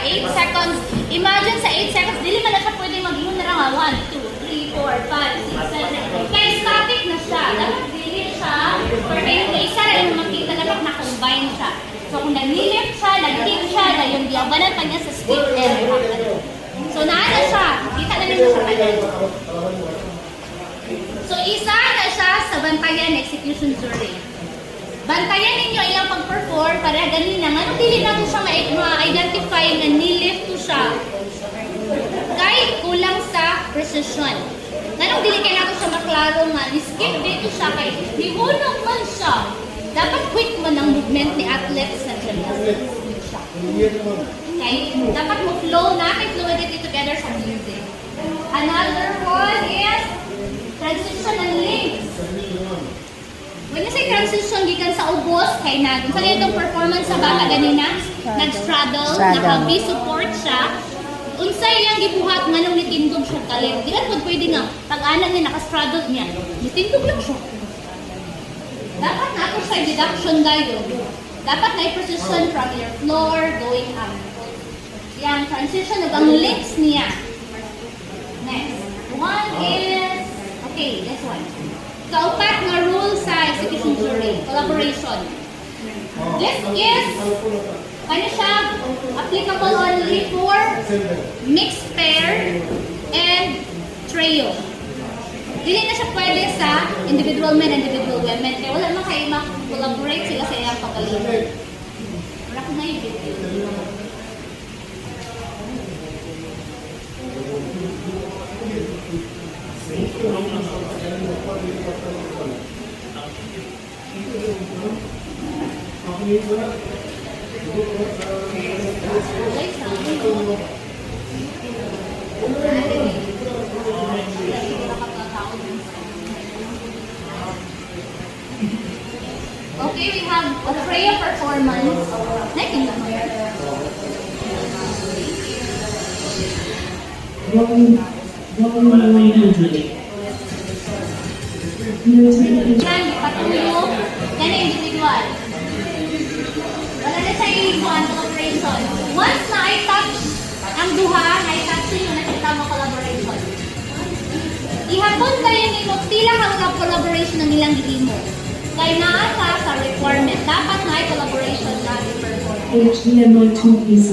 8 seconds. Imagine sa 8 seconds, dili man na siya pwede mag-iwan na nga 1, 2, 3, 4, 5, 6, 7, 8. Kaya static na siya. Dapat dili siya, for any isa na yung makita, dapat na-combine siya. So kung nag-lift siya, nag-kick siya, na yung diagonal pa niya sa stick end. So naana siya. Kita na ninyo sa kanya. So isa na siya sa bantayan execution jury. Bantayan ninyo iyang pag-perform para ganina nga nung dili nato siya ma-identify na nilift to siya. Kahit kulang sa precision. Nga nung dili kay nato siya maklaro nga, ni-skip dito siya kay nihunong man siya. Dapat quick man ang movement ni athletes na gymnastics siya. Okay? Dapat mo flow na kay fluidity together sa music. Another one is transition and links. When you say transition, gikan sa ubos, kay na, sa itong performance sa bata ganina, nag-straddle, naka-V support siya, unsay iyang gibuhat nga nung nitindog siya kalit. Di ba pwede nga, pag-anak niya, naka-straddle niya, nitindog lang siya. Dapat na ako sa deduction tayo. Dapat na i-precision from your floor going up. Yang transition na bang links niya. Next. One is, okay, this one. Kaupat na rule sa execution jury, collaboration. This is, ano siya, applicable only for mixed pair and trio. Dili na siya pwede sa individual men and individual women. Kaya wala naman kayo mag-collaborate sila sa iyang pagalingan. Wala ko na yung video. Okay, we have a prayer performance. Next in the yan, patulog. Yan ang individual. Wala na sa iwan, collaboration. Once na I-touch ang duha, na-touching yung nakita mo collaboration. Ihapon kayo ni mo, tila hanggang collaboration ng ilang gihimo. Kaya naasa sa requirement, dapat na collaboration na i-perform. HDMI 2 PC.